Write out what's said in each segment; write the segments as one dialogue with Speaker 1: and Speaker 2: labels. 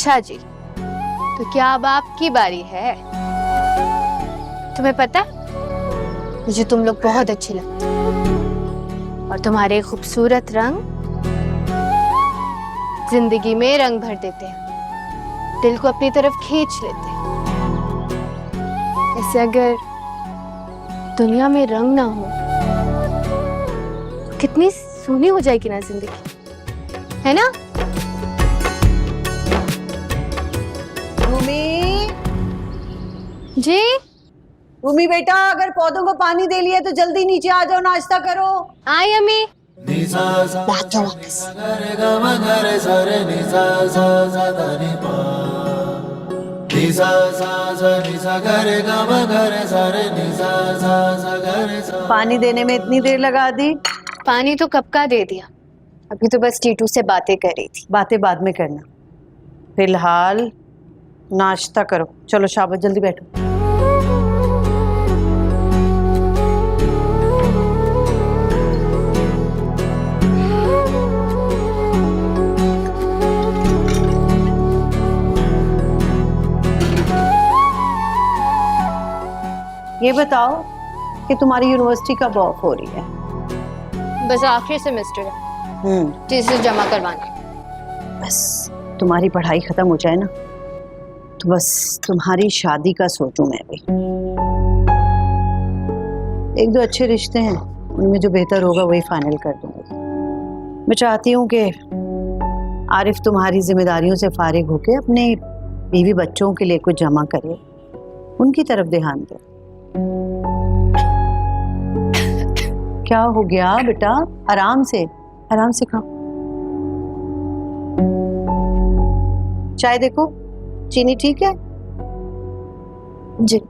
Speaker 1: अच्छा जी, तो क्या अब आपकी बारी है? तुम्हें पता मुझे तुम लोग बहुत अच्छे लगते हो और तुम्हारे खूबसूरत रंग जिंदगी में रंग भर देते हैं, दिल को अपनी तरफ खींच लेते हैं। ऐसे अगर दुनिया में रंग ना हो तो कितनी सूनी हो जाएगी ना जिंदगी, है ना?
Speaker 2: भूमि,
Speaker 1: जी
Speaker 2: भूमि बेटा, अगर पौधों को पानी दे लिया तो जल्दी नीचे आ जाओ, नाश्ता करो।
Speaker 1: आई अम्मी।
Speaker 2: बैठ जाओ वापस। पानी देने में इतनी देर लगा दी?
Speaker 1: पानी तो कब का दे दिया, अभी तो बस टीटू से बातें कर रही थी।
Speaker 2: बातें बाद में करना, फिलहाल नाश्ता करो। चलो शाबाश, जल्दी बैठो। ये बताओ कि तुम्हारी यूनिवर्सिटी कब ऑफ हो रही है?
Speaker 1: बस आखिरी सेमेस्टर है, थीसिस जमा करवाने।
Speaker 2: बस तुम्हारी पढ़ाई खत्म हो जाए ना तो बस तुम्हारी शादी का सोचूं मैं भी। एक दो अच्छे रिश्ते हैं, उनमें जो बेहतर होगा वही फाइनल कर दूंगी। मैं चाहती हूँ कि आरिफ तुम्हारी जिम्मेदारियों से फारिग होकर अपने बीवी बच्चों के लिए कुछ जमा करे, उनकी तरफ ध्यान दे। क्या हो गया बेटा? आराम से खाओ। चाय देखो, चीनी ठीक है?
Speaker 1: जी।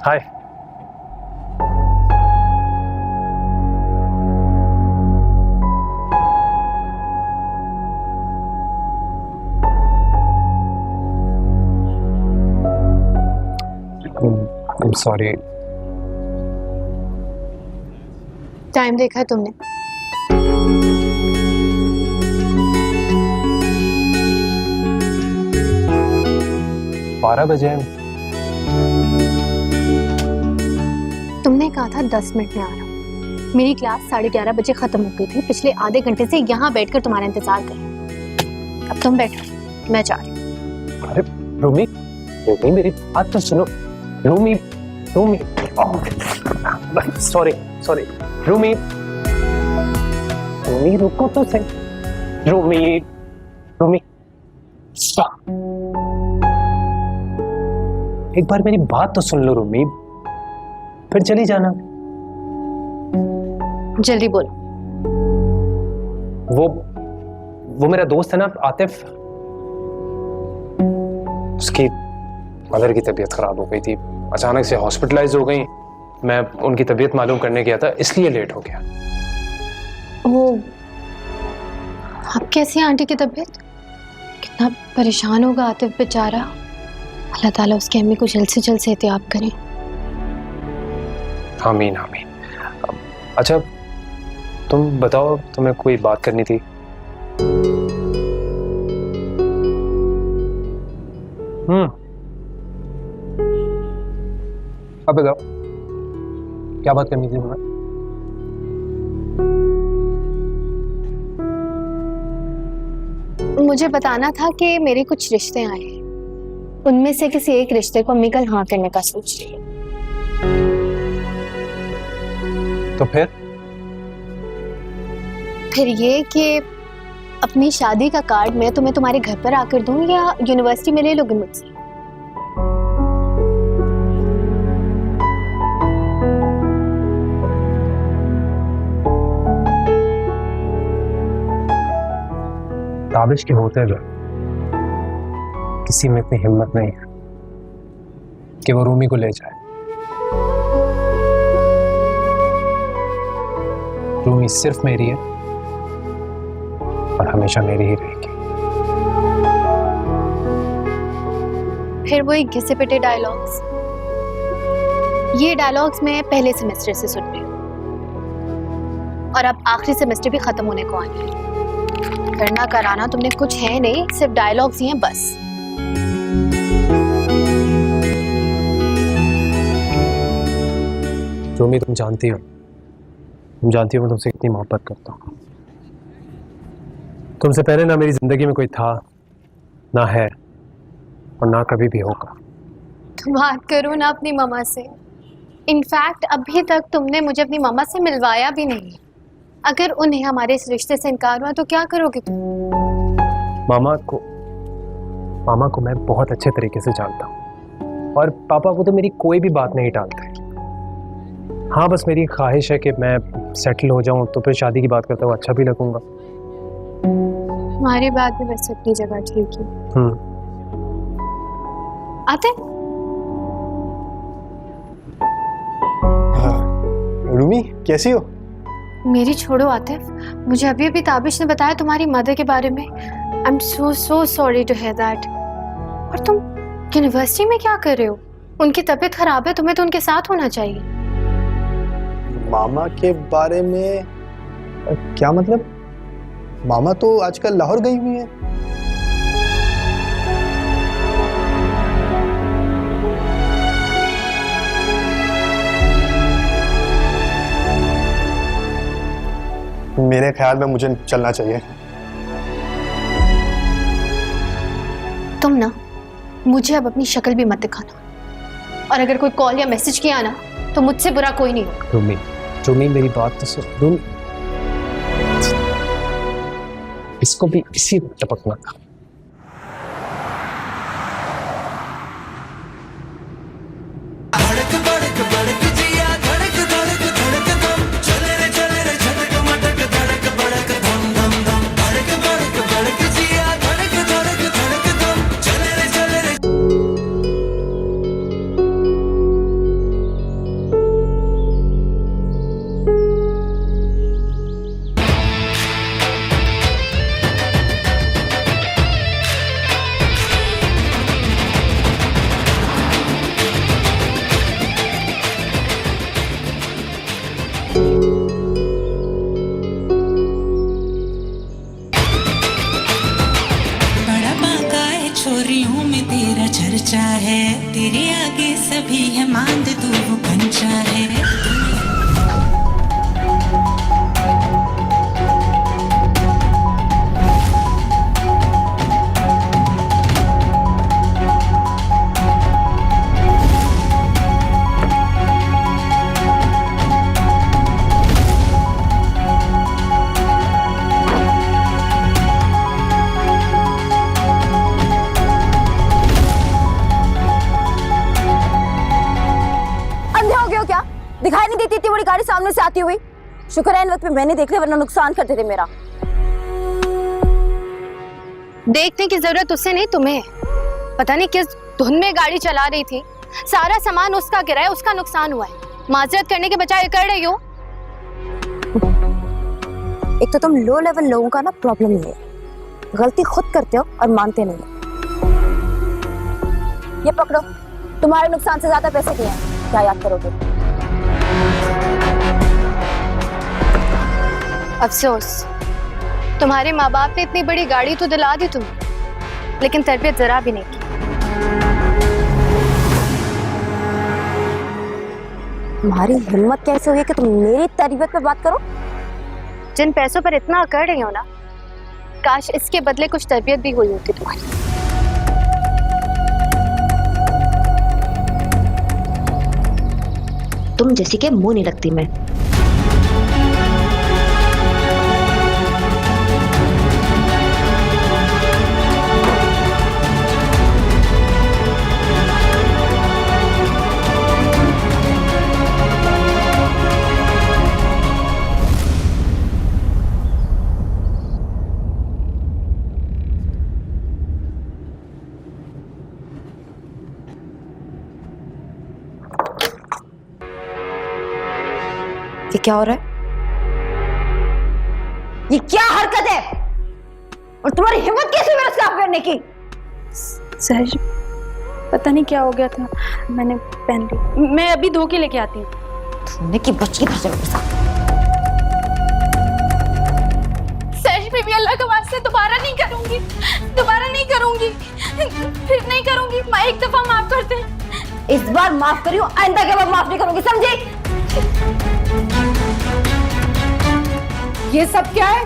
Speaker 3: हाय। I'm sorry.
Speaker 1: टाइम देखा तुमने?
Speaker 3: बारह बजे।
Speaker 1: तुमने कहा था 10 मिनट में आ रहा हूँ। मेरी क्लास 11:30 बजे खत्म हो गई थी। पिछले आधे घंटे से यहाँ बैठकर तुम्हारा इंतजार कर रही हूँ। अब तुम बैठो, मैं जा रही हूँ।
Speaker 3: अरे रूमी, रूमी मेरी बात तो सुनो। Rumi, Rumi, sorry sorry. रूमी, रूमी रुको तो सही। रूमी, रूमी, एक बार मेरी बात तो सुन लो रूमी, फिर चली जाना।
Speaker 1: जल्दी बोलो।
Speaker 3: वो मेरा दोस्त है ना आतिफ, उसकी मदर की तबीयत खराब हो गई थी, अचानक से हॉस्पिटलाइज हो गई। मैं उनकी तबीयत मालूम करने गया था, इसलिए लेट हो गया।
Speaker 1: वो अब कैसी है आंटी की तबीयत? कितना परेशान होगा आतिफ बेचारा। अल्लाह ताला उसकी अम्मी को जल्द से जल्द सेहतियाब करें।
Speaker 3: आमीन आमीन। अच्छा तुम बताओ, तुम्हें कोई बात करनी थी? अब बताओ क्या बात करनी थी तुम्हें?
Speaker 1: मुझे बताना था कि मेरे कुछ रिश्ते आए हैं, उनमें से किसी एक रिश्ते को अम्मी कल हाँ करने का सोच रही है।
Speaker 3: तो
Speaker 1: फिर ये कि अपनी शादी का कार्ड मैं तुम्हें तुम्हारे घर पर आकर दूं या यूनिवर्सिटी में ले लोगे मुझसे?
Speaker 3: ताबिश के होते हुए किसी में इतनी हिम्मत नहीं है कि वो रूमी को ले जाए। रूमी सिर्फ मेरी है और हमेशा मेरी ही रहेगी।
Speaker 1: फिर वही घिसे पिटे डायलॉग्स, ये डायलॉग्स मैं पहले सेमेस्टर से सुन रही हूँ और अब आखिरी सेमेस्टर भी खत्म होने को आने है। करना कराना तुमने कुछ है नहीं, सिर्फ डायलॉग्स ही हैं बस।
Speaker 3: रूमी तुम जानती हो मैं तुमसे कितनी मोहब्बत करता हूँ। तुमसे पहले ना मेरी जिंदगी में कोई था, ना है और ना कभी भी होगा।
Speaker 1: तुम बात करो ना अपनी मम्मा से। इनफैक्ट अभी तक तुमने मुझे अपनी मम्मा से मिलवाया भी नहीं। अगर उन्हें हमारे इस रिश्ते से इनकार हुआ तो क्या करोगे तुम?
Speaker 3: मामा को मैं बहुत अच्छे तरीके से जानता हूँ और पापा को तो मेरी कोई भी बात नहीं टालता है। हाँ, बस मेरी ख्वाहिश है कि मैं सेटल हो जाऊं तो फिर शादी की बात करता हुआ अच्छा भी लगूंगा।
Speaker 1: हमारी बात भी वैसे अपनी जगह ठीक है। आते
Speaker 4: रूमी कैसी हो?
Speaker 1: मेरी छोड़ो आतिफ, मुझे अभी अभी ताबिश ने बताया तुम्हारी मदर के बारे में। I am so sorry to hear that. और तुम यूनिवर्सिटी में क्या कर रहे हो? उनकी तबीयत खराब है, तुम्हें तो उनके साथ होना चाहिए।
Speaker 4: मामा के बारे में क्या मतलब? मामा तो आजकल लाहौर गई हुई है। मेरे ख्याल में मुझे चलना चाहिए।
Speaker 1: तुम ना मुझे अब अपनी शक्ल भी मत दिखाना, और अगर कोई कॉल या मैसेज किया ना तो मुझसे बुरा कोई नहीं होगा।
Speaker 3: रूमी मेरी बात तो सुन। रूमी, इसको भी इसी टपकना था।
Speaker 5: छोरियों में तेरा चर्चा है, तेरे आगे सभी है मांद तू वो कंचा है।
Speaker 6: दिखाई नहीं देती इतनी बड़ी गाड़ी सामने से आती हुई? शुक्र है इन वक्त पे मैंने देख लिया, वरना नुकसान करते थे मेरा।
Speaker 1: देखने की जरूरत उससे नहीं तुम्हें है। पता नहीं किस धुन में गाड़ी चला रही थी, सारा सामान उसका गिरा है, उसका नुकसान हुआ है। माजरत करने के बजाय कर रही हो।
Speaker 6: एक तो तुम लो लेवल लोगों का ना प्रॉब्लम ये है, गलती खुद करते हो और मानते नहीं। ये पकड़ो, तुम्हारे नुकसान से ज्यादा पैसे दिए हैं, क्या याद करोगे?
Speaker 1: अफसोस, तुम्हारे माँ बाप ने इतनी बड़ी गाड़ी तो दिला दी तुम्हें, लेकिन तरबियत जरा भी नहीं की।
Speaker 6: तुम्हारी हिम्मत कैसे हुई कि तुम मेरी तरबियत पे बात करो?
Speaker 1: जिन पैसों पर इतना कर रही हो ना, काश इसके बदले कुछ तरबियत भी हुई होती तुम्हारी।
Speaker 6: तुम जैसी के मुंह नहीं लगती मैं। ये क्या हो रहा है? ये क्या हरकत है? और तुम्हारी हिम्मत कैसे मेरे साथ करने की?
Speaker 7: सहज, पता नहीं क्या हो गया था, मैंने पहन ली। मैं अभी धो के लेके आती हूँ।
Speaker 6: धोने की बच्ची था मेरे साथ।
Speaker 7: सहज बेबी, अल्लाह का वास्ते दोबारा नहीं करूंगी, दोबारा नहीं करूंगी, फिर नहीं करूंगी। मैं एक दफा माफ कर दे।
Speaker 6: इस बार माफ करियो, आइंदा के बाद माफ नहीं करूंगी, समझी?
Speaker 8: ये सब क्या है?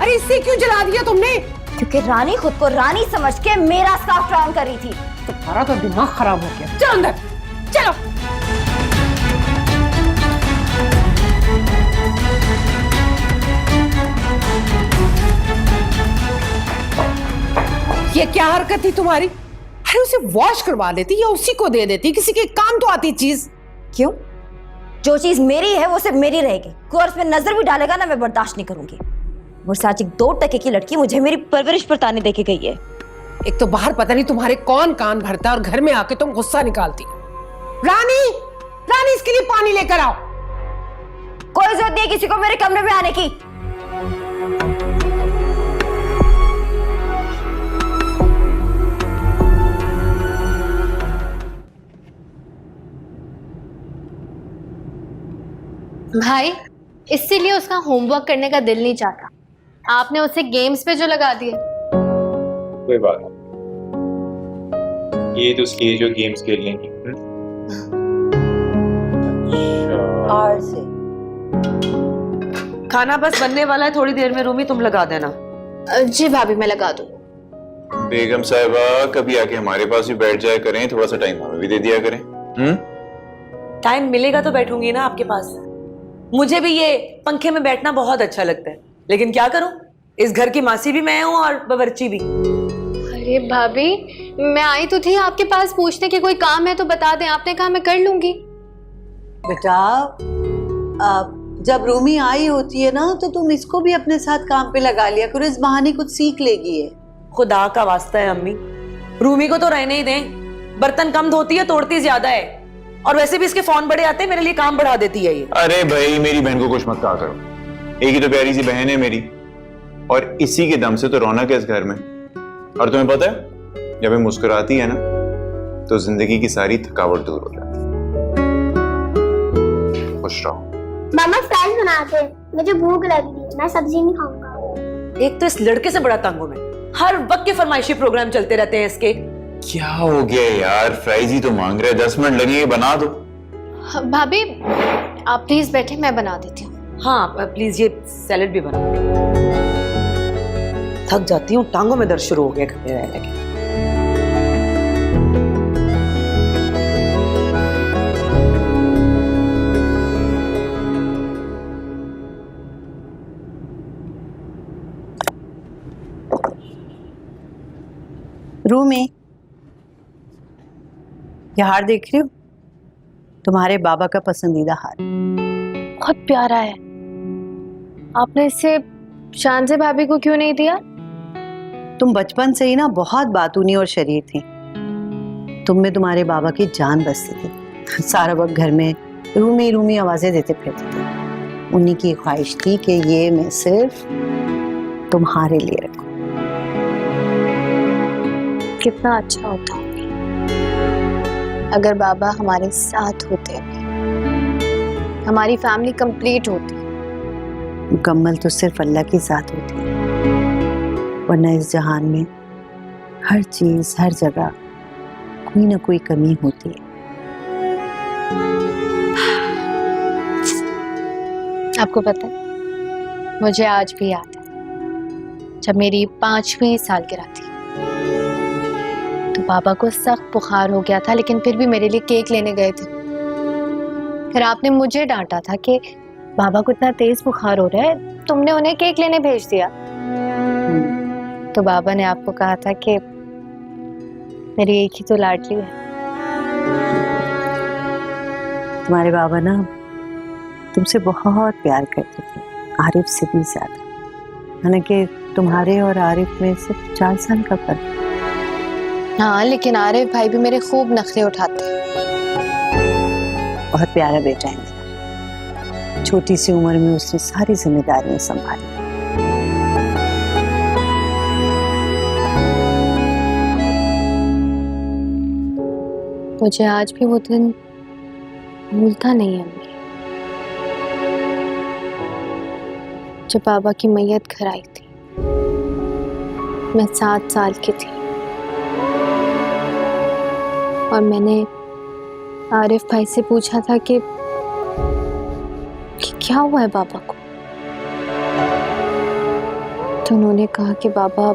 Speaker 8: अरे इससे क्यों जला दिया तुमने?
Speaker 6: क्योंकि रानी खुद को रानी समझ के मेरा स्कार्फ ट्राई कर रही थी।
Speaker 8: तुम्हारा तो दिमाग खराब हो गया। चलो अंदर, चलो। ये क्या हरकत थी तुम्हारी? अरे उसे वॉश करवा लेती या उसी को दे देती, किसी के काम तो आती चीज।
Speaker 6: क्यों? जो चीज मेरी है वो सिर्फ मेरी रहेगी। कोई और उसमें नजर भी डालेगा ना, मैं बर्दाश्त नहीं करूंगी। मुझसे आज एक 2 टके की लड़की मुझे मेरी परवरिश पर ताने देके गई है।
Speaker 8: एक तो बाहर पता नहीं तुम्हारे कौन कान भरता और घर में आके तुम गुस्सा निकालती। रानी, रानी इसके लिए पानी लेकर आओ।
Speaker 6: कोई जरूरत नहीं है किसी को मेरे कमरे में आने की।
Speaker 1: भाई, इसीलिए उसका होमवर्क करने का दिल नहीं चाहता। आपने उसे गेम्स पे जो लगा दिए।
Speaker 9: कोई बात नहीं, ये तो उसकी जो गेम्स खेल लेंगी।
Speaker 2: और से
Speaker 10: खाना बस बनने वाला है, थोड़ी देर में। रूमी तुम लगा देना।
Speaker 1: जी भाभी, मैं लगा दूँ।
Speaker 9: बेगम साहिबा कभी आके हमारे पास भी बैठ जाया करें, थोड़ा सा टाइम हमें भी दे दिया करें।
Speaker 10: टाइम मिलेगा तो बैठूंगी ना आपके पास। मुझे भी ये पंखे में बैठना बहुत अच्छा लगता है, लेकिन क्या करूं, इस घर की मासी भी मैं हूं और बावर्ची भी।
Speaker 1: अरे भाभी, मैं आई तो थी आपके पास पूछने के कोई काम है तो बता दें। आपने कहा मैं कर लूंगी।
Speaker 2: बेटा, जब रूमी आई होती है ना तो तुम इसको भी अपने साथ काम पे लगा लिया करो, इस बहाने कुछ सीख लेगी है।
Speaker 10: खुदा का वास्ता है अम्मी, रूमी को तो रहने ही दें। बर्तन कम धोती है, तोड़ती ज्यादा है, और वैसे भी इसके फोन बड़े आते हैं, मेरे लिए काम बढ़ा देती है ये।
Speaker 9: अरे भाई, मेरी बहन को कुछ मत कहा करो, एक ही तो प्यारी सी बहन है मेरी, और इसी के दम से तो रौनक है इस घर में। और तुम्हें पता है, जब ये मुस्कुराती है ना तो जिंदगी की सारी थकावट दूर हो जाती है। खुश रहो।
Speaker 11: मामा फ्राइज बनाते, मुझे भूख लगी, मैं सब्जी नहीं खाऊंगा।
Speaker 10: एक तो इस लड़के से बड़ा तंग हूं मैं, हर वक्त के फरमाइशी प्रोग्राम चलते रहते हैं इसके।
Speaker 9: क्या हो गया यार, फ्राइज ही तो मांग रहे, 10 मिनट लगेंगे, बना दो।
Speaker 1: भाभी, आप प्लीज बैठे, मैं बना देती हूँ।
Speaker 10: हाँ प्लीज, ये सैलेड भी बना। थक जाती हूँ, टांगों में दर्द शुरू हो गया खड़े रहने के।
Speaker 2: रूमी, ये हार देख रही हो? तुम्हारे बाबा का पसंदीदा हार।
Speaker 1: बहुत प्यारा है। आपने इसे शांजे भाभी को क्यों नहीं दिया?
Speaker 2: तुम बचपन से ही ना बहुत बातूनी और शरीर थी। तुम में तुम्हारे बाबा की जान बसती थी। सारा वक्त घर में रूमी रूमी आवाजें देते फिरते थे। उन्हीं की ख्वाहिश थी कि ये मैं सिर्फ तुम्हारे लिए रखूं।
Speaker 1: कितना अच्छा होता अगर बाबा हमारे साथ होते, हमारी फैमिली कंप्लीट होती।
Speaker 2: मुकम्मल तो सिर्फ अल्लाह की साथ होती है, वरना इस जहान में हर चीज हर जगह कोई ना कोई कमी होती है।
Speaker 1: आपको पता है, मुझे आज भी याद है जब मेरी 5वीं सालगिरह थी तो पापा को सख्त बुखार हो गया था, लेकिन फिर भी मेरे लिए केक लेने गए थे। फिर आपने मुझे डांटा था कि बाबा को इतना तेज बुखार हो रहा है, तुमने उन्हें केक लेने भेज दिया। तो बाबा ने आपको कहा था कि मेरी एक ही तो लाडली है।
Speaker 2: तुम्हारे बाबा ना तुमसे बहुत प्यार करते थे, आरिफ से भी ज्यादा। हालांकि तुम्हारे और आरिफ में सिर्फ 4 साल का फर्क है।
Speaker 1: हाँ, लेकिन आरिफ भाई भी मेरे खूब नखरे उठाते हैं।
Speaker 2: बहुत प्यारा बेटा है मेरा। छोटी सी उम्र में उसने सारी जिम्मेदारियां संभाली।
Speaker 1: मुझे आज भी वो दिन भूलता नहीं है अम्मी, जब बाबा की मैयत घर आई थी। मैं 7 साल की थी और मैंने आरिफ भाई से पूछा था कि क्या हुआ है बाबा को। तो उन्होंने कहा कि बाबा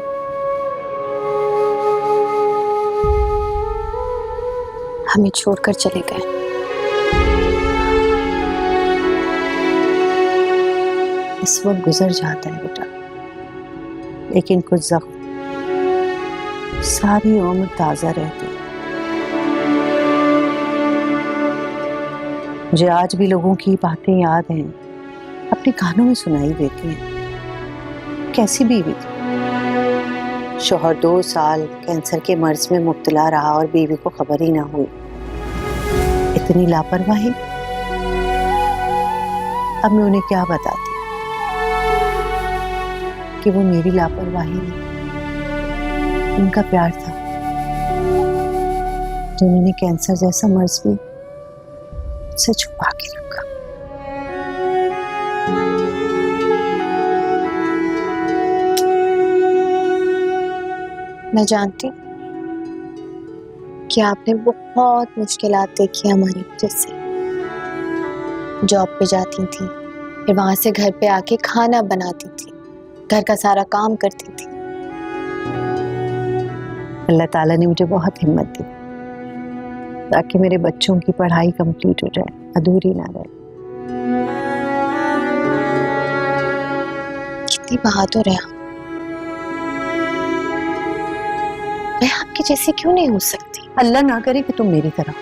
Speaker 1: हमें छोड़कर चले गए।
Speaker 2: इस वक्त गुजर जाता है बेटा, लेकिन कुछ जख्म सारी उम्र ताजा रहते हैं। मुझे आज भी लोगों की बातें याद हैं, अपने कानों में सुनाई देती हैं। कैसी बीवी थी, शौहर 2 साल कैंसर के मर्ज में मुब्तला रहा और बीवी को खबर ही ना हुई। इतनी लापरवाही। अब मैं उन्हें क्या बताती कि वो मेरी लापरवाही नहीं, उनका प्यार था जो उन्होंने कैंसर जैसा मर्ज भी से छुपा के रखा।
Speaker 1: मैं जानती कि आपने बहुत मुश्किलात देखी हमारी वजह से। जॉब पे जाती थी, फिर वहां से घर पे आके खाना बनाती थी, घर का सारा काम करती थी।
Speaker 2: अल्लाह ताला ने मुझे बहुत हिम्मत दी ताकि मेरे बच्चों की पढ़ाई कंप्लीट हो जाए, अधूरी ना रहे।
Speaker 1: कितनी बहादुर है आप। मैं आपकी जैसी क्यों नहीं हो सकती?
Speaker 2: अल्लाह ना करे कि तुम मेरी तरह।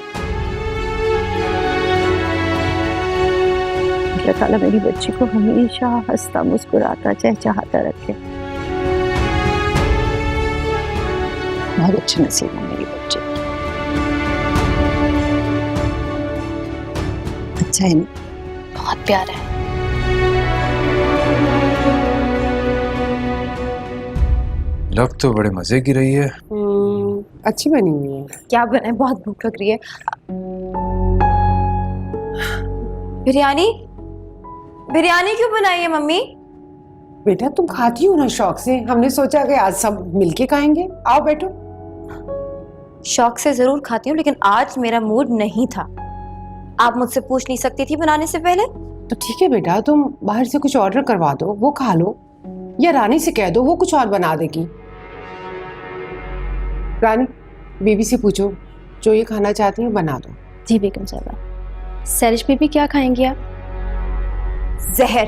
Speaker 2: अल्लाह ताला मेरी बच्ची को हमेशा हंसता मुस्कुराता चहचहाता रखे। बहुत अच्छे नसीब है मेरी बच्ची। अच्छा है ना?
Speaker 1: बहुत प्यारा है।
Speaker 3: लग तो बड़े मजे की रही है।
Speaker 8: अच्छी बनी हुई है।
Speaker 6: क्या बना है? बहुत भूख लग रही है। बिरयानी बिरयानी क्यों बनाई है मम्मी?
Speaker 8: बेटा तुम खाती हो ना शौक से, हमने सोचा कि आज सब मिलके खाएंगे। आओ बैठो।
Speaker 6: शौक से जरूर खाती हूँ, लेकिन आज मेरा मूड नहीं था। आप मुझसे पूछ नहीं सकती थी बनाने से पहले?
Speaker 8: तो ठीक है बेटा, तुम बाहर से कुछ ऑर्डर करवा दो, वो खा लो, या रानी से कह दो वो कुछ और बना देगी। रानी, बीबी से पूछो जो ये खाना चाहती है बना दो।
Speaker 1: जी बेगम साहबा। सरिश बीबी क्या खाएंगी आप?
Speaker 6: जहर।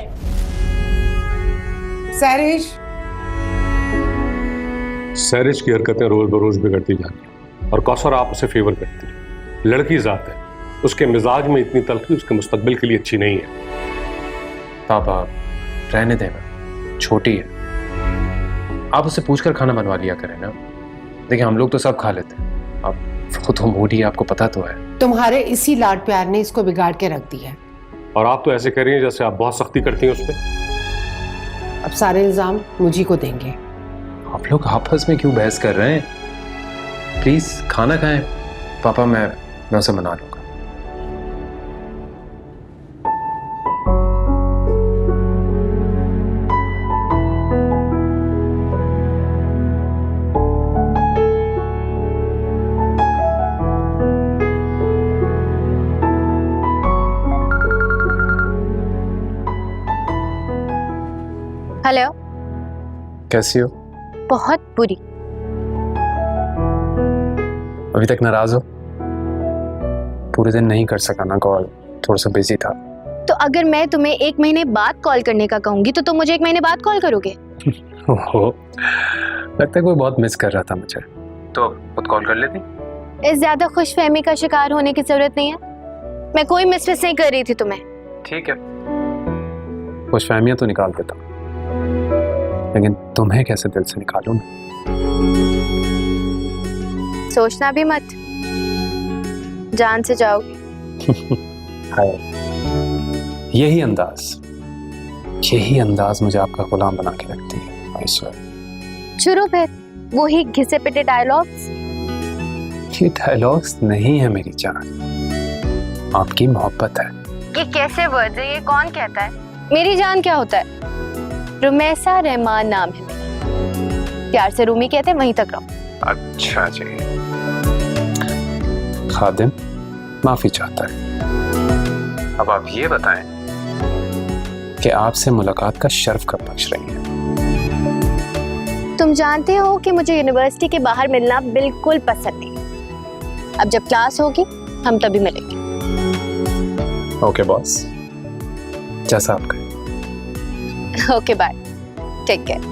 Speaker 8: सरिश।
Speaker 12: सरिश की हरकतें रोज बरोज बिगड़ती जा रही और कौसर आप उसे फेवर करती है। लड़की जात है, उसके मिजाज में इतनी तलखी उसके मुस्तकबिल के लिए अच्छी नहीं है।
Speaker 3: पापा रहने देना, छोटी है, आप उससे पूछकर खाना बनवा लिया करें ना। देखिए हम लोग तो सब खा लेते हैं, अब वो तो मूडी है, आपको पता तो है।
Speaker 8: तुम्हारे इसी लाड प्यार ने इसको बिगाड़ के रख दिया है।
Speaker 12: और आप तो ऐसे कर रही हैं जैसे आप बहुत सख्ती करती हैं उस पर।
Speaker 8: अब सारे इल्जाम मुझी को देंगे।
Speaker 3: आप लोग आपस में क्यों बहस कर रहे हैं? प्लीज खाना खाएं। पापा मैं उसे मना लूंगा।
Speaker 1: हेलो,
Speaker 3: कैसी हो?
Speaker 1: बहुत बुरी।
Speaker 3: अभी तक नाराज हो? पूरे दिन नहीं कर सका ना कॉल, थोड़ा सा बिजी था।
Speaker 1: तो अगर मैं तुम्हें 1 महीने बाद कॉल करने का कहूंगी तो तुम मुझे 1 महीने बाद कॉल करोगे?
Speaker 3: ओहो, लगता है कोई बहुत मिस कर रहा था मुझे, तो खुद कॉल कर लेती।
Speaker 1: इस ज्यादा खुशफहमी का शिकार होने की जरूरत नहीं है। मैं कोई मिस नहीं कर रही थी तुम्हें।
Speaker 3: ठीक है, खुशफहमियां तो निकाल देता, लेकिन तुम्हें कैसे दिल से निकालूं मैं?
Speaker 1: सोचना भी मत, जान से जाओगी।
Speaker 3: यही अंदाज मुझे आपका गुलाम बना के रखती है। I swear।
Speaker 1: शुरू फिर वही घिसे पिटे डायलॉग्स।
Speaker 3: ये डायलॉग्स नहीं है मेरी जान, आपकी मोहब्बत है।
Speaker 1: ये कैसे वर्ड है? ये कौन कहता है? मेरी जान क्या होता है? रुमैसा रहमान नाम है मेरा, प्यार से रूमी कहते हैं, वहीं तक रहो।
Speaker 3: अच्छा जी। खादिम माफी चाहता है। अब आप ये बताएं कि आपसे मुलाकात का शर्फ कब बख्श रही है?
Speaker 1: तुम जानते हो कि मुझे यूनिवर्सिटी के बाहर मिलना बिल्कुल पसंद नहीं। अब जब क्लास होगी हम तभी मिलेंगे।
Speaker 3: ओके बॉस, जैसा आप कहें।
Speaker 1: Okay bye, take care.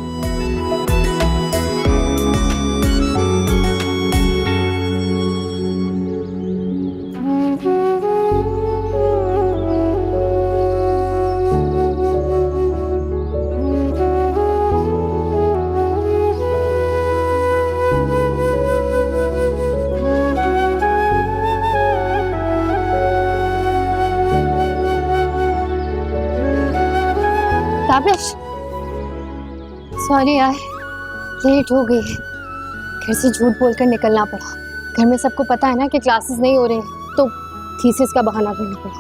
Speaker 1: Tabish, sorry यार, लेट हो गई है। घर से झूठ बोलकर निकलना पड़ा। घर में सबको पता है ना कि क्लासेस नहीं हो रहे हैं, तो थीसिस का बहाना करना पड़ा।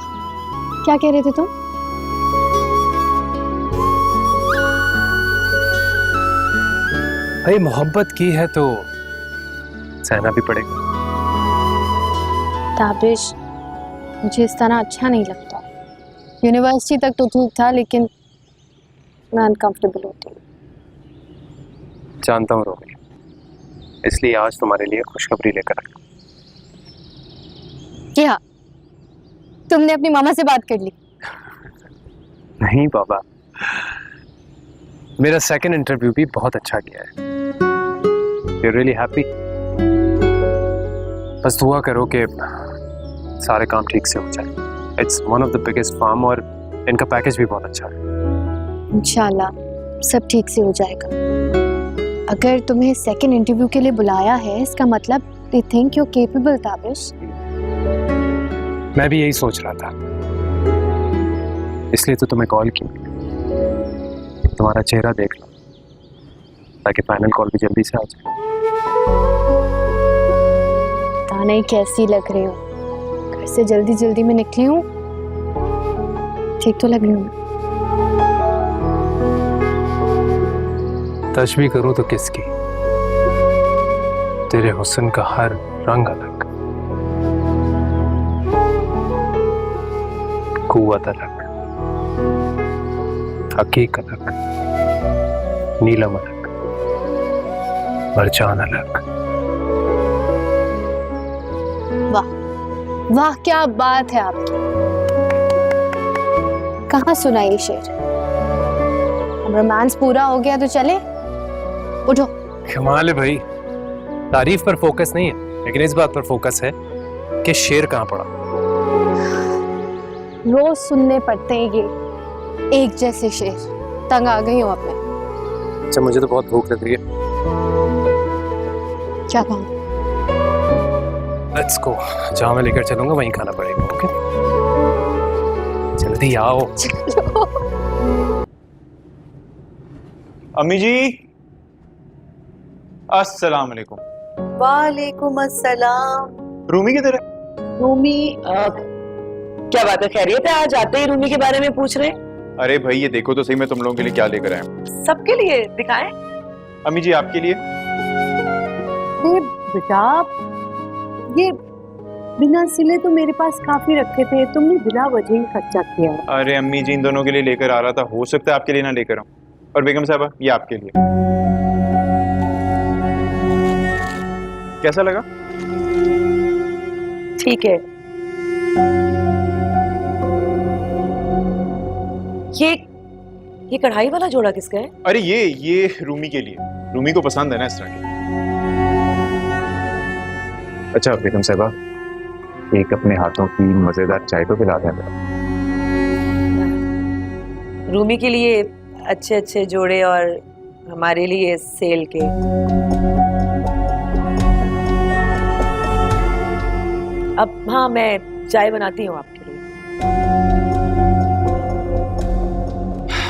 Speaker 1: क्या कह रहे थे तुम?
Speaker 3: भाई मोहब्बत की है तो सहना भी पड़ेगा।
Speaker 1: ताबिश, मुझे इस तरह अच्छा नहीं लगता। यूनिवर्सिटी तक तो ठीक था, लेकिन मैं अनकंफर्टेबल होती हूँ।
Speaker 3: जानता हूँ रोमी, इसलिए आज तुम्हारे लिए खुशखबरी लेकर आया।
Speaker 1: क्या तुमने अपनी मामा से बात कर ली?
Speaker 3: नहीं बाबा, मेरा सेकंड इंटरव्यू भी बहुत अच्छा गया है। You're really happy? बस दुआ करो कि सारे काम ठीक से हो जाए। It's one of the biggest farm और इनका पैकेज भी बहुत अच्छा है।
Speaker 1: इंशाल्लाह सब ठीक से हो जाएगा। अगर तुम्हें सेकंड इंटरव्यू के लिए बुलाया है, इसका मतलब they think you're capable, Tabish.
Speaker 3: मैं भी यही सोच रहा था, इसलिए तो तुम्हें कॉल की, तुम्हारा चेहरा देख लो ताकि फाइनल कॉल भी जल्दी से आ जाए।
Speaker 1: पता नहीं कैसी लग रही हो, घर से जल्दी जल्दी में निकली हूँ। ठीक तो लग रही हूँ?
Speaker 3: तशबीह करूं तो किसकी? तेरे हुस्न का हर रंग अलग, कुव्वत अलग, हकीकत अलग, नीलम अलग, मरजान अलग।
Speaker 1: वाह वाह, क्या बात है आपकी। कहाँ सुना ये शेर? अब रोमांस पूरा हो गया तो चले, उठो।
Speaker 3: कमाल है भाई, तारीफ पर फोकस नहीं है, लेकिन इस बात पर फोकस है कि शेर कहाँ पड़ा।
Speaker 1: रोज सुनने पड़ते हैं ये एक जैसे शेर, तंग आ गई हो अब मैं।
Speaker 3: अच्छा, मुझे तो बहुत भूख लग रही है।
Speaker 1: क्या खाऊं?
Speaker 3: लेट्स गो, जहाँ मैं लेकर चलूंगा वहीं खाना पड़ेगा। ओके, जल्दी आओ।
Speaker 9: अम्मी जी, अस्सलाम वालेकुम।
Speaker 2: वालेकुम अस्सलाम।
Speaker 9: रूमी किधर है?
Speaker 10: रूमी क्या बात है, खैरियत है? आज आते ही रूमी के बारे में पूछ रहे हैं?
Speaker 9: अरे भाई ये देखो तो सही, मैं तुम लोगों के लिए क्या लेकर आया हूँ।
Speaker 10: सबके लिए दिखाएं।
Speaker 9: अम्मी जी आपके लिए।
Speaker 2: बेटा, ये बिना सिले तो मेरे पास काफी रखे थे, तुमने बिना वजह ही खर्चा किया।
Speaker 9: अरे अम्मी जी इन दोनों के लिए लेकर आ रहा था, हो सकता है आपके लिए ना लेकर आऊं। और बेगम साहबा ये आपके लिए। कैसा लगा?
Speaker 10: ठीक है। ये कढ़ाई वाला जोड़ा किसका है?
Speaker 9: अरे ये रूमी के लिए, रूमी को पसंद है ना इस तरह के। अच्छा बेगम साहिबा, एक अपने हाथों की मजेदार चाय तो पिला दें।
Speaker 10: रूमी के लिए अच्छे अच्छे जोड़े और हमारे लिए सेल के। अब हाँ, मैं चाय बनाती हूँ आपके लिए।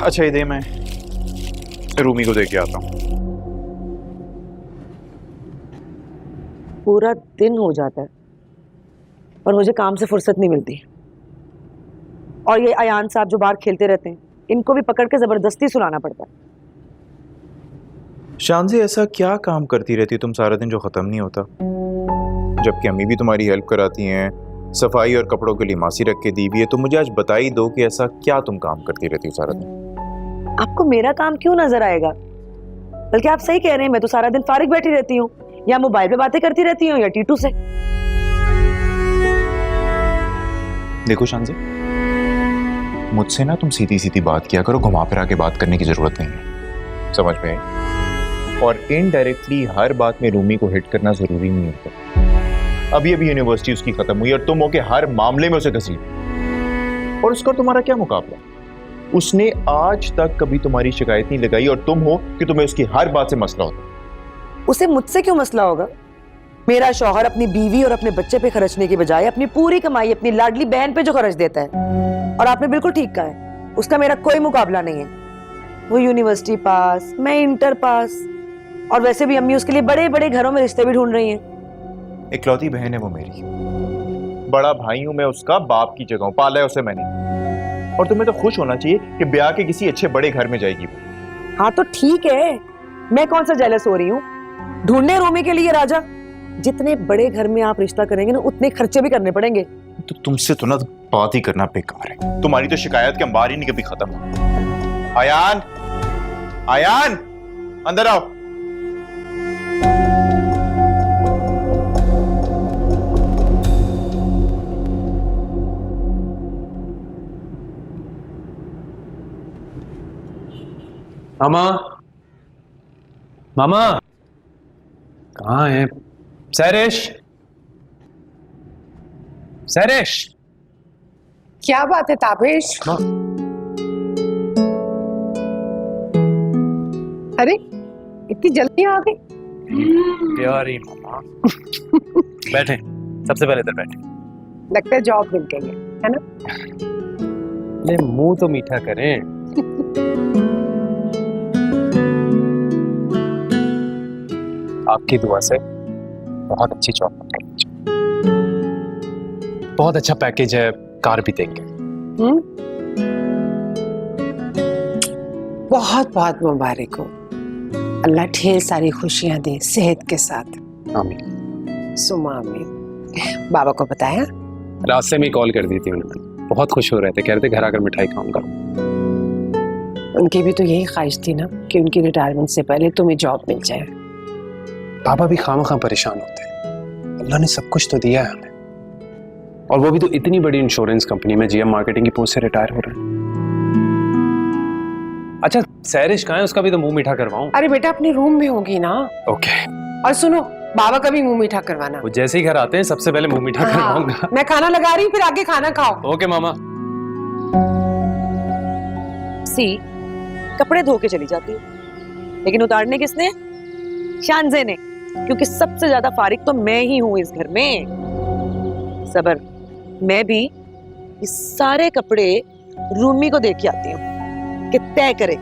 Speaker 9: अच्छा ये दे, मैं रूमी को दे के आता हूँ।
Speaker 10: पूरा दिन हो जाता है और मुझे काम से फुर्सत नहीं मिलती। और ये अयान साहब जो बाहर खेलते रहते हैं, इनको भी पकड़ के जबरदस्ती सुलाना पड़ता है।
Speaker 9: शांति, ऐसा क्या काम करती रहती तुम सारा दिन जो खत्म नहीं होता? जबकि अम्मी भी तुम्हारी हेल्प कराती हैं, सफाई और कपड़ों के लिए मासी रख के दी भी है। तो मुझे आज बता ही दो कि ऐसा क्या तुम काम करती रहती हो सारा दिन?
Speaker 10: आपको मेरा काम क्यों नजर आएगा? बल्कि आप सही कह रहे हैं, मैं तो सारा दिन फारिग बैठी रहती हूँ, या मोबाइल पे बातें करती रहती हूँ, या टीटू से।
Speaker 9: देखो शांति, मुझसे ना तुम सीधी सीधी बात किया करो, घुमा फिरा के बात करने की जरूरत नहीं है, समझ में आई? और इनडायरेक्टली हर बात में रूमी को हिट करना जरूरी नहीं होता। अभी अभी यूनिवर्सिटी उसकी खत्म हुई और तुम हो के हर मामले में उसे घसीट, और उसका तुम्हारा क्या मुकाबला? उसने आज तक कभी तुम्हारी शिकायत नहीं लगाई और तुम हो कि तुम्हें उसकी हर बात से मसला होता।
Speaker 10: उसे मुझसे क्यों मसला होगा? मेरा शौहर अपनी बीवी और अपने बच्चे पे खर्चने की बजाय अपनी पूरी कमाई अपनी लाडली बहन पे जो खर्च देता है। और आपने बिल्कुल ठीक कहा है, उसका मेरा कोई मुकाबला नहीं है। वो यूनिवर्सिटी पास, मैं इंटर पास, और वैसे भी अम्मी उसके लिए बड़े बड़े घरों में रिश्ते भी ढूंढ रही हैं।
Speaker 9: इकलौती बहन है वो मेरी, बड़ा भाई हूं मैं उसका, बाप की जगह पाला है उसे मैंने। और तुम्हें तो खुश होना चाहिए कि ब्याह के किसी अच्छे बड़े घर में जाएगी वो।
Speaker 10: हाँ तो ठीक है, मैं कौन सा जेलस हो रही हूँ? ढूंढने रूमी के लिए राजा। जितने बड़े घर में आप रिश्ता करेंगे ना, उतने खर्चे भी करने पड़ेंगे।
Speaker 9: तो तुमसे तो ना बात ही करना बेकार है। तुम्हारी तो शिकायत के अंबार ही नहीं कभी खत्म। आयान, आयान, अंदर आओ।
Speaker 3: मामा, मामा कहाँ है? सैरिश, सैरिश।
Speaker 8: क्या बात है ताबिश? अरे इतनी जल्दी आ गई?
Speaker 3: प्यारी मामा। बैठे, सबसे पहले इधर बैठे।
Speaker 8: लगता है जॉब मिल गई है ना?
Speaker 3: ले मुंह तो मीठा करें। आपकी दुआ से बहुत अच्छी जॉब मिल गई, बहुत अच्छा पैकेज है, कार भी देंगे।
Speaker 8: बहुत बहुत मुबारक हो। अल्लाह ढेर सारी खुशियां दे सेहत के साथ।
Speaker 3: आमीन।
Speaker 8: सुमा आमीन। बाबा को बताया?
Speaker 3: रास्ते में कॉल कर दी थी उन्होंने, बहुत खुश हो रहे थे, कह रहे थे घर आकर मिठाई खाऊंगा।
Speaker 8: उनकी भी तो यही ख्वाहिश थी ना कि उनकी रिटायरमेंट से पहले तुम्हें जॉब मिल जाए।
Speaker 3: पापा भी खामखा परेशान होते हैं। अल्लाह ने सब कुछ तो दिया है हमें, और वो भी तो इतनी बड़ी इंश्योरेंस कंपनी में जीएम मार्केटिंग की पोस्ट से रिटायर हो रहे हैं। अच्छा सैरिश कहाँ है? उसका भी तो मुंह मीठा करवाऊं।
Speaker 8: अरे बेटा अपने रूम में होगी ना।
Speaker 3: ओके।
Speaker 8: और सुनो, बाबा का भी मुंह मीठा करवाना।
Speaker 3: वो जैसे ही घर आते हैं सबसे पहले मुंह मीठा करवाऊंगा।
Speaker 8: मैं खाना लगा रही हूँ, फिर आगे खाना खाओ।
Speaker 3: ओके मामा।
Speaker 10: सी कपड़े धो के चली जाती है, लेकिन उतारने किसने? शानजे ने, क्योंकि सबसे ज्यादा फारिग तो मैं ही हूं इस घर में। सबर, मैं भी ये सारे कपड़े रूमी को दे के आती हूँ कि तय करे।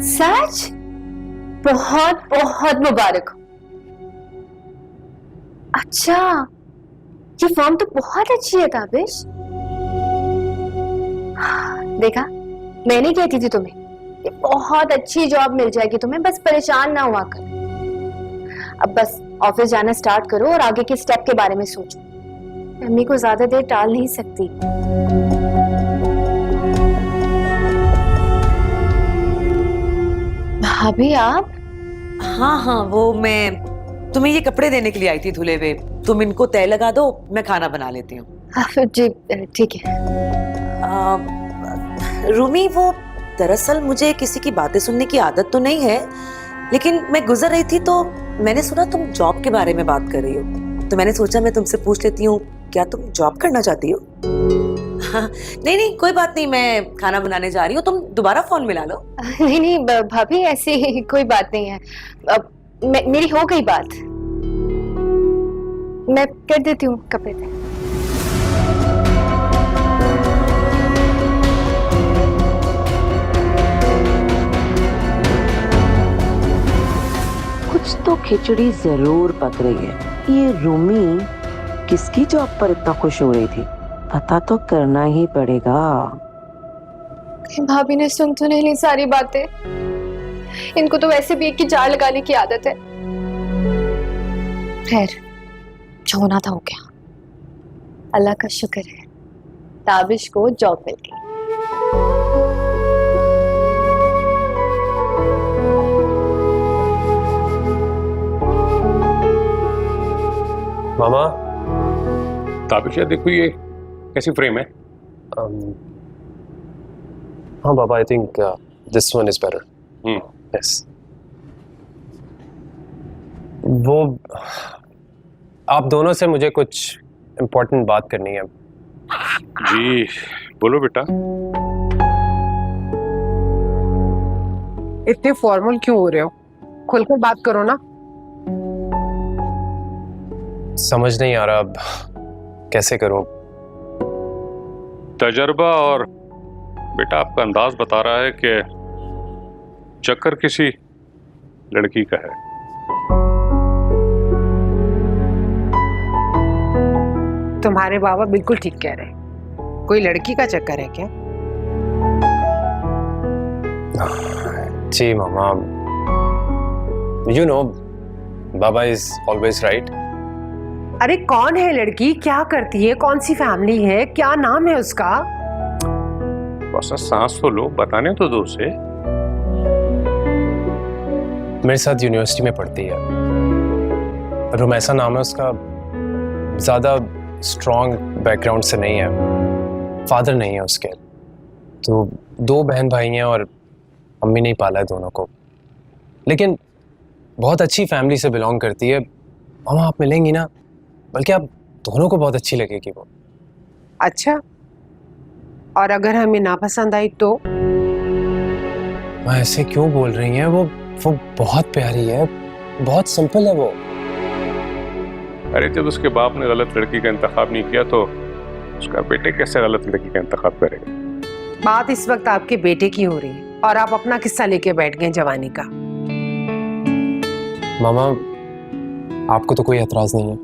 Speaker 1: सच? बहुत बहुत मुबारक हो। अच्छा, ये फॉर्म तो बहुत अच्छी है ताबिश। देखा, मैंने कहती थी तुम्हें ये बहुत अच्छी जॉब मिल जाएगी तुम्हें, बस परेशान ना हुआ कर। अब बस ऑफिस जाना स्टार्ट करो और आगे के स्टेप के बारे में सोचो। मम्मी को ज्यादा देर टाल नहीं सकती। भाभी आप?
Speaker 10: हाँ हाँ, वो मैं तुम्हें ये कपड़े देने के लिए आई थी धुले हुए। तुम इनको तय लगा दो, मैं खाना बना लेती हूँ।
Speaker 1: जी ठीक है।
Speaker 10: रूमी, वो दरअसल मुझे किसी की बातें सुनने की आदत तो नहीं है, लेकिन मैं गुजर रही थी तो मैंने सुना तुम जॉब के बारे में बात कर रही हो, तो मैंने सोचा मैं तुमसे पूछ लेती हूँ, क्या तुम जॉब करना चाहती हो? हाँ, नहीं कोई बात नहीं, मैं खाना बनाने जा रही हूँ, तुम दोबारा फोन मिला लो।
Speaker 1: नहीं भाभी ऐसी कोई बात नहीं है। मेरी हो गई बात, मैं कर देती हूँ कपड़े तय।
Speaker 10: कुछ तो खिचड़ी जरूर पक रही है। ये रूमी किसकी जॉब पर इतना खुश हो रही थी? पता तो करना ही पड़ेगा।
Speaker 1: भाभी ने सुन तो नहीं ली सारी बातें, इनको तो वैसे भी एक की जाड़ लगाने की आदत है। खैर, जो होना था हो गया। अल्लाह का शुक्र है, ताबिश को जॉब मिल गई।
Speaker 3: मामा,
Speaker 12: ताबिश, देखो ये कैसी फ्रेम है?
Speaker 3: हाँ बाबा, I think this one is better. Yes. वो आप दोनों से मुझे कुछ इम्पोर्टेंट बात करनी है।
Speaker 12: जी बोलो बेटा।
Speaker 8: इतने फॉर्मल क्यों हो रहे हो? खुलकर बात करो ना।
Speaker 3: समझ नहीं आ रहा अब कैसे करूं।
Speaker 12: तजर्बा और बेटा आपका अंदाज बता रहा है कि चक्कर किसी लड़की का है।
Speaker 8: तुम्हारे बाबा बिल्कुल ठीक कह रहे हैं। कोई लड़की का चक्कर है क्या?
Speaker 3: जी मामा, यू नो बाबा इज ऑलवेज राइट।
Speaker 8: अरे कौन है लड़की, क्या करती है, कौन सी फैमिली है, क्या नाम है उसका?
Speaker 12: बस सांस तो लो, बताने तो दो उसे।
Speaker 3: मेरे साथ यूनिवर्सिटी में पढ़ती है, रुमैसा नाम है उसका। ज्यादा स्ट्रॉन्ग बैकग्राउंड से नहीं है, फादर नहीं है उसके, तो 2 बहन भाई हैं और अम्मी ने ही पाला है दोनों को। लेकिन बहुत अच्छी फैमिली से बिलोंग करती है। मामा आप मिलेंगी ना, बल्कि आप दोनों को बहुत अच्छी लगेगी वो।
Speaker 8: अच्छा, और अगर हमें नापसंद आई तो?
Speaker 3: मैं ऐसे क्यों बोल रही हैं? वो बहुत प्यारी है, बहुत सिंपल है वो।
Speaker 12: अरे जब उसके बाप ने गलत लड़की का इंतखाब नहीं किया तो उसका बेटे कैसे गलत लड़की का इंतखाब करेगा?
Speaker 8: बात इस वक्त आपके बेटे की हो रही है और आप अपना किस्सा लेके बैठ गए जवानी का।
Speaker 3: मामा आपको तो कोई एतराज नहीं है?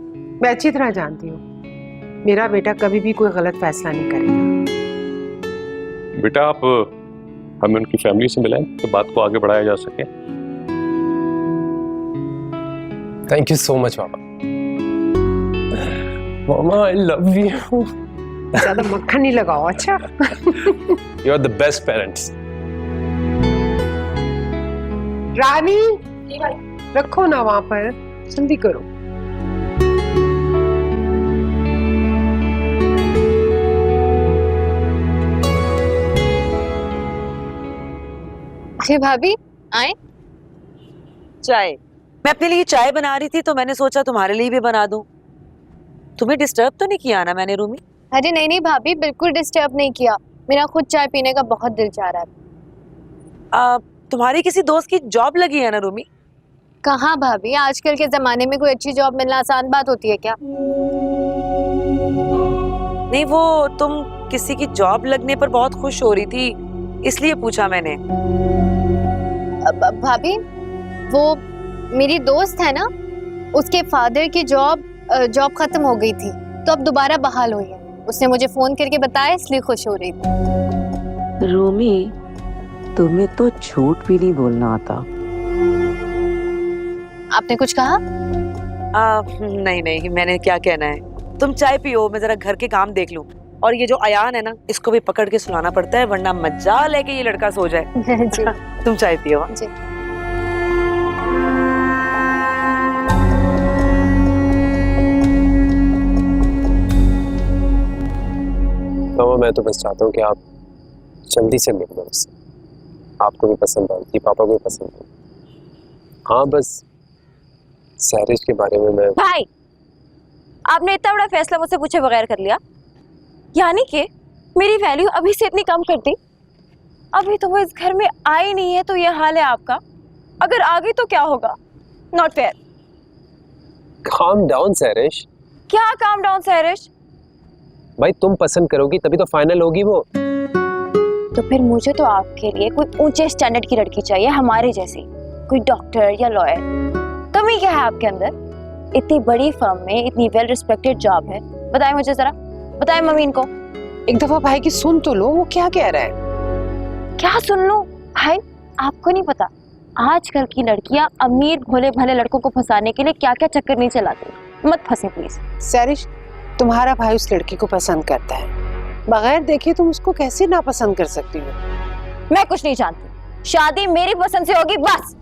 Speaker 8: मैं अच्छी तरह जानती हूँ, मेरा बेटा कभी भी कोई गलत फैसला नहीं करेगा।
Speaker 12: बेटा आप हमें उनकी फैमिली से मिलाएं तो बात को आगे बढ़ाया जा सके।
Speaker 3: थैंक यू सो मच मामा। मामा आई लव यू।
Speaker 8: ज्यादा मक्खन नहीं लगाओ। अच्छा।
Speaker 3: You are the best parents.
Speaker 8: रानी रखो ना वहां पर, जल्दी करो।
Speaker 1: जी भाभी आए?
Speaker 10: चाय? मैं अपने लिए चाय बना रही थी तो मैंने सोचा तुम्हारे लिए भी बना दूं। तुम्हें डिस्टर्ब तो नहीं किया ना मैंने रूमी?
Speaker 1: अरे नहीं भाभी, बिल्कुल डिस्टर्ब नहीं किया। मेरा खुद चाय पीने का बहुत दिल चाह रहा था।
Speaker 10: तुम्हारी किसी दोस्त की जॉब लगी है ना रूमी?
Speaker 1: कहाँ भाभी, आजकल के जमाने में कोई अच्छी जॉब मिलना आसान बात होती है क्या?
Speaker 10: नहीं, वो तुम किसी की जॉब लगने पर बहुत खुश हो रही थी, इसलिए पूछा मैंने।
Speaker 1: भाभी वो मेरी दोस्त है ना, उसके फादर की जॉब खत्म हो गई थी तो अब दोबारा बहाल हुई है। उसने मुझे फोन करके बताया, इसलिए खुश हो रही थी।
Speaker 10: रूमी तुम्हें तो झूठ भी नहीं बोलना आता।
Speaker 1: आपने कुछ कहा?
Speaker 10: नहीं मैंने क्या कहना है। तुम चाय पियो, मैं जरा घर के काम देख लूं। और ये जो अयान है ना, इसको भी पकड़ के सुलाना पड़ता है वरना मजा लेके ये लड़का सो जाए।
Speaker 1: जी।
Speaker 10: तुम चाय पियो।
Speaker 1: जी।
Speaker 3: मैं तो बस चाहता हूँ कि आप जल्दी से मिल लो उससे। आपको भी पसंद आएगी, पापा को भी पसंद आएगी। हाँ बस सहरिश के बारे में मैं।
Speaker 6: भाई, आपने इतना बड़ा फैसला मुझसे पूछे बगैर कर लिया, यानी कि मेरी वैल्यू अभी से इतनी कम कर दी। अभी तो वो इस घर में आई नहीं है तो ये हाल है आपका, अगर आ गई तो क्या होगा? Not fair.
Speaker 3: Calm down Sahrish.
Speaker 6: क्या काम डाउन सहरिश?
Speaker 3: भाई तुम पसंद करोगी तभी तो फाइनल होगी वो।
Speaker 6: तो फिर मुझे तो आपके लिए कोई ऊंचे स्टैंडर्ड की लड़की चाहिए, हमारे जैसी, कोई डॉक्टर या लॉयर। कमी क्या है आपके अंदर? इतनी बड़ी फर्म में इतनी वेल रिस्पेक्टेड जॉब है, बताएं मुझे जरा, बताएं मम्मी इनको।
Speaker 8: एक दफा भाई की सुन तो लो, वो क्या कह रहा है।
Speaker 6: क्या सुन लो भाई? आपको नहीं पता आजकल की लड़कियां अमीर भोले भले लड़कों को फंसाने के लिए क्या क्या चक्कर नहीं चलाती। मत फंसे प्लीज।
Speaker 8: सहरिश, तुम्हारा भाई उस लड़की को पसंद करता है, बगैर देखे तुम उसको कैसे नापसंद कर सकती हो?
Speaker 6: मैं कुछ नहीं जानती, शादी मेरी पसंद से होगी बस।